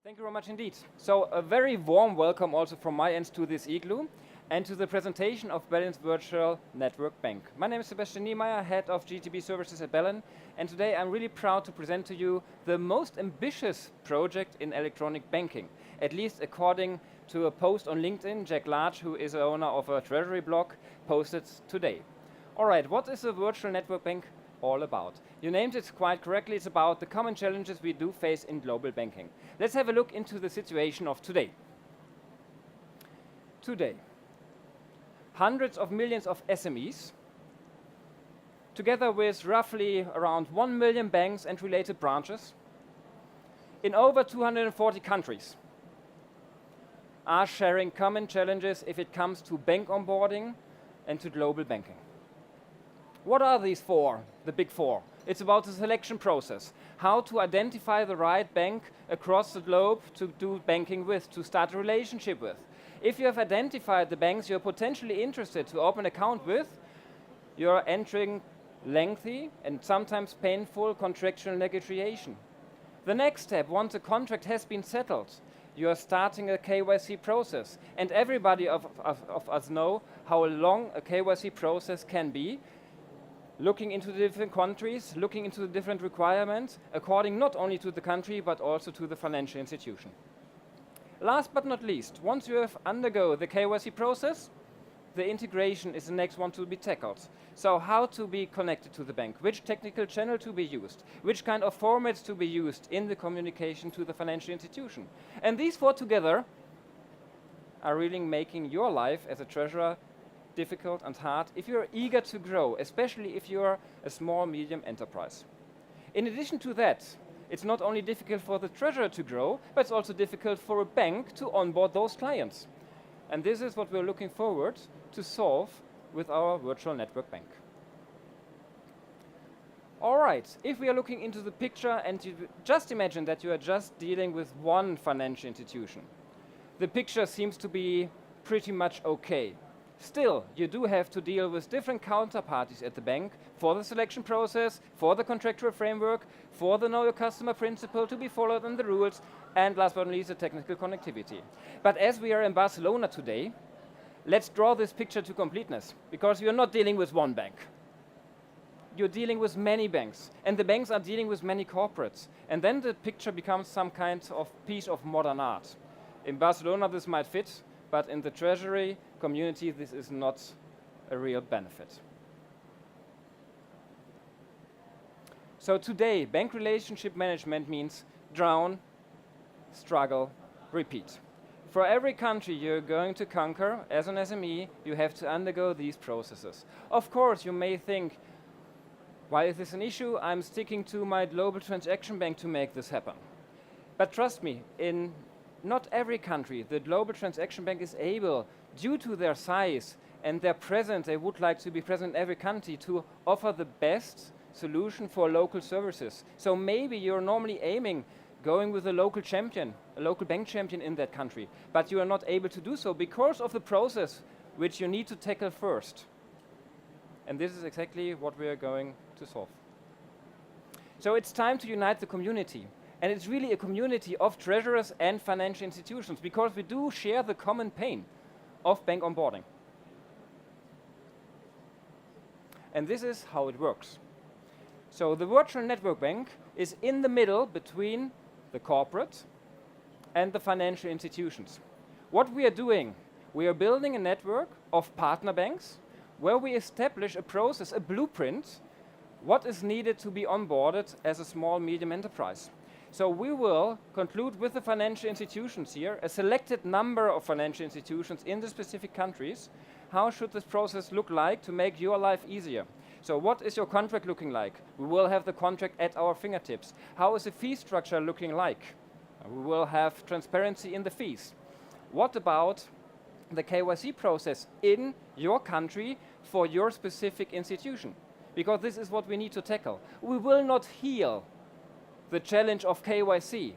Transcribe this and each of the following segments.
Thank you very much indeed. So a very warm welcome also from my end to this igloo and to the presentation of Bellin's virtual network bank. My name is Sebastian Niemeyer, head of GTB services at Bellin, and today I'm really proud to present to you the most ambitious project in electronic banking, at least according to a post on LinkedIn Jack Large, who is the owner of a Treasury blog, posted today. All right, what is a virtual network bank all about? You named it quite correctly. It's about the common challenges we do face in global banking. Let's have a look into the situation of today. Today, hundreds of millions of SMEs, together with roughly around 1 million banks and related branches, in over 240 countries, are sharing common challenges if it comes to bank onboarding and to global banking. What are these four, the big four? It's about the selection process, how to identify the right bank across the globe to do banking with, to start a relationship with. If you have identified the banks you're potentially interested to open an account with, you're entering lengthy and sometimes painful contractual negotiation. The next step, once a contract has been settled, you are starting a KYC process. And everybody of us know how long a KYC process can be, looking into the different countries, looking into the different requirements, according not only to the country, but also to the financial institution. Last but not least, once you have undergo the KYC process, the integration is the next one to be tackled. So how to be connected to the bank, which technical channel to be used, which kind of formats to be used in the communication to the financial institution. And these four together are really making your life as a treasurer difficult and hard if you're eager to grow, especially if you're a small, medium enterprise. In addition to that, it's not only difficult for the treasurer to grow, but it's also difficult for a bank to onboard those clients. And this is what we're looking forward to solve with our virtual network bank. All right, if we are looking into the picture and you just imagine that you are just dealing with one financial institution, the picture seems to be pretty much okay. Still, you do have to deal with different counterparties at the bank for the selection process, for the contractual framework, for the know your customer principle to be followed and the rules, and last but not least, the technical connectivity. But as we are in Barcelona today, let's draw this picture to completeness, because you're not dealing with one bank. You're dealing with many banks, and the banks are dealing with many corporates. And then the picture becomes some kind of piece of modern art. In Barcelona, this might fit, but in the Treasury community, this is not a real benefit. So today, bank relationship management means drown, struggle, repeat. For every country you're going to conquer as an SME, you have to undergo these processes. Of course, you may think, why is this an issue? I'm sticking to my global transaction bank to make this happen. But trust me, in not every country, the global transaction bank is able, due to their size and their presence, they would like to be present in every country to offer the best solution for local services. So maybe you're normally aiming, going with a local champion, a local bank champion in that country, but you are not able to do so because of the process which you need to tackle first. And this is exactly what we are going to solve. So it's time to unite the community. And it's really a community of treasurers and financial institutions, because we do share the common pain of bank onboarding. And this is how it works. So the virtual network bank is in the middle between the corporate and the financial institutions. What we are doing, we are building a network of partner banks where we establish a process, a blueprint, what is needed to be onboarded as a small, medium enterprise. So we will conclude with the financial institutions here, a selected number of financial institutions in the specific countries. How should this process look like to make your life easier? So what is your contract looking like? We will have the contract at our fingertips. How is the fee structure looking like? We will have transparency in the fees. What about the KYC process in your country for your specific institution? Because this is what we need to tackle. We will not heal the challenge of KYC,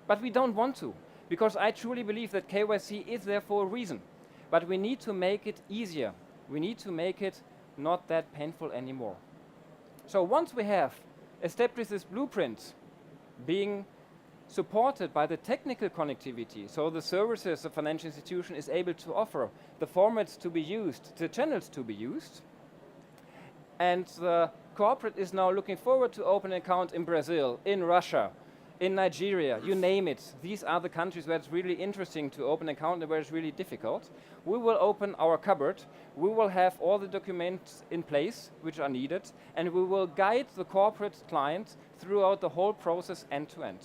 but we don't want to, because I truly believe that KYC is there for a reason. But we need to make it easier. We need to make it not that painful anymore. So once we have established this blueprint being supported by the technical connectivity, so the services the financial institution is able to offer, the formats to be used, the channels to be used. And the corporate is now looking forward to open an account in Brazil, in Russia, in Nigeria, you name it. These are the countries where it's really interesting to open an account and where it's really difficult. We will open our cupboard, we will have all the documents in place which are needed, and we will guide the corporate client throughout the whole process end to end.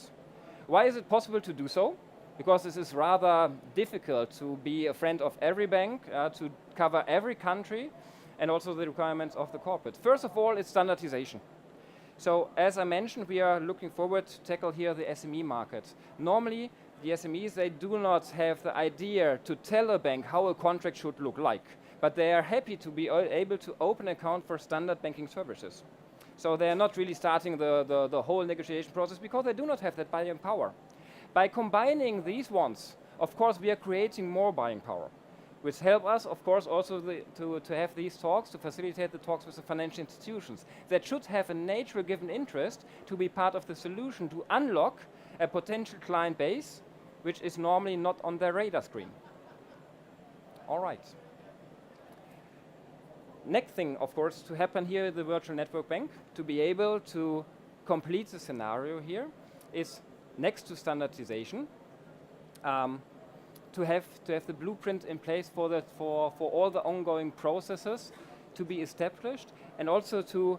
Why is it possible to do so? Because this is rather difficult to be a friend of every bank, to cover every country, and also the requirements of the corporate. First of all, it's standardization. So as I mentioned, we are looking forward to tackle here the SME market. Normally, the SMEs, they do not have the idea to tell a bank how a contract should look like, but they are happy to be able to open an account for standard banking services. So they are not really starting the whole negotiation process because they do not have that buying power. By combining these ones, of course, we are creating more buying power, which help us, of course, also to have these talks, to facilitate the talks with the financial institutions that should have a natural given interest to be part of the solution to unlock a potential client base which is normally not on their radar screen. All right. Next thing, of course, to happen here at the virtual network bank, to be able to complete the scenario here, is next to standardization, to have the blueprint in place for all the ongoing processes to be established, and also to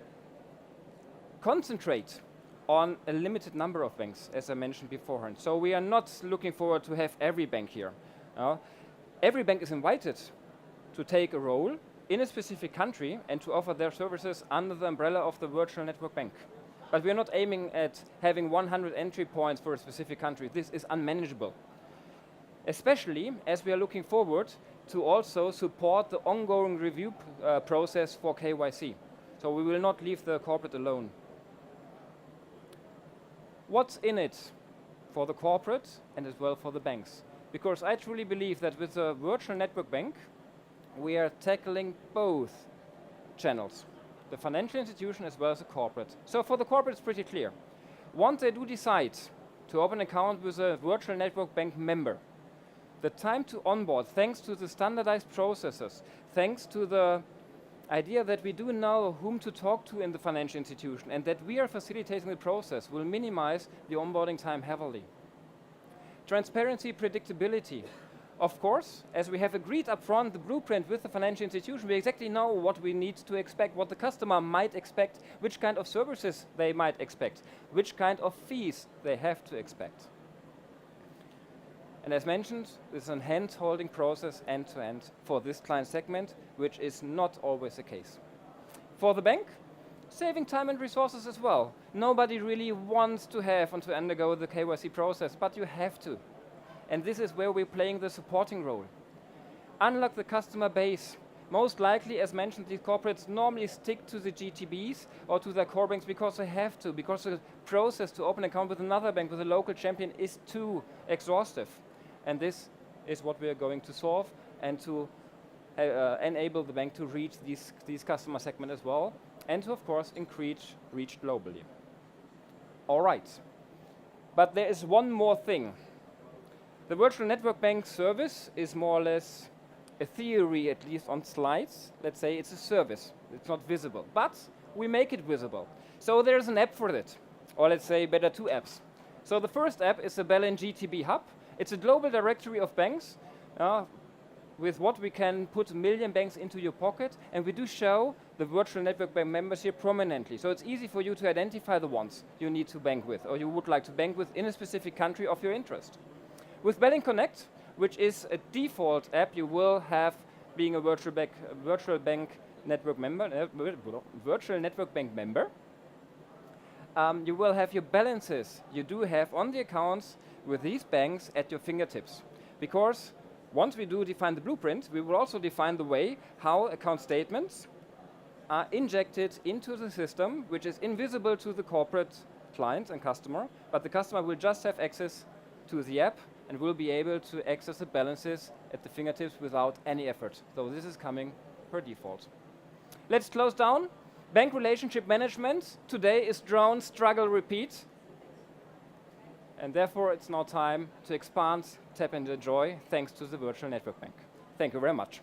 concentrate on a limited number of banks, as I mentioned beforehand. So we are not looking forward to have every bank here. Every bank is invited to take a role in a specific country and to offer their services under the umbrella of the virtual network bank. But we are not aiming at having 100 entry points for a specific country. This is unmanageable. Especially as we are looking forward to also support the ongoing review process for KYC. So we will not leave the corporate alone. What's in it for the corporate and as well for the banks? Because I truly believe that with the virtual network bank, we are tackling both channels, the financial institution as well as the corporate. So for the corporate, it's pretty clear. Once they do decide to open an account with a virtual network bank member, the time to onboard, thanks to the standardized processes, thanks to the idea that we do know whom to talk to in the financial institution and that we are facilitating the process, will minimize the onboarding time heavily. Transparency, predictability. Of course, as we have agreed upfront the blueprint with the financial institution, we exactly know what we need to expect, what the customer might expect, which kind of services they might expect, which kind of fees they have to expect. And as mentioned, this is a hand-holding process end-to-end for this client segment, which is not always the case. For the bank, saving time and resources as well. Nobody really wants to have and to undergo the KYC process, but you have to. And this is where we're playing the supporting role. Unlock the customer base. Most likely, as mentioned, these corporates normally stick to the GTBs or to their core banks because they have to, because the process to open an account with another bank, with a local champion, is too exhaustive. And this is what we are going to solve and to enable the bank to reach these customer segment as well, and to, of course, increase reach globally. All right. But there is one more thing. The virtual network bank service is more or less a theory, at least on slides. Let's say it's a service. It's not visible, but we make it visible. So there's an app for it, or let's say better, two apps. So the first app is the Bellin GTB Hub. It's a global directory of banks with what we can put 1 million banks into your pocket, and we do show the virtual network bank members here prominently. So it's easy for you to identify the ones you need to bank with or you would like to bank with in a specific country of your interest. With Bellin Connect, which is a default app you will have being a virtual bank network member, you will have your balances you do have on the accounts with these banks at your fingertips. Because once we do define the blueprint, we will also define the way how account statements are injected into the system, which is invisible to the corporate client and customer, but the customer will just have access to the app and will be able to access the balances at the fingertips without any effort. So this is coming per default. Let's close down. Bank relationship management today is drone, struggle, repeat. And therefore, it's now time to expand, tap, and enjoy, thanks to the virtual network bank. Thank you very much.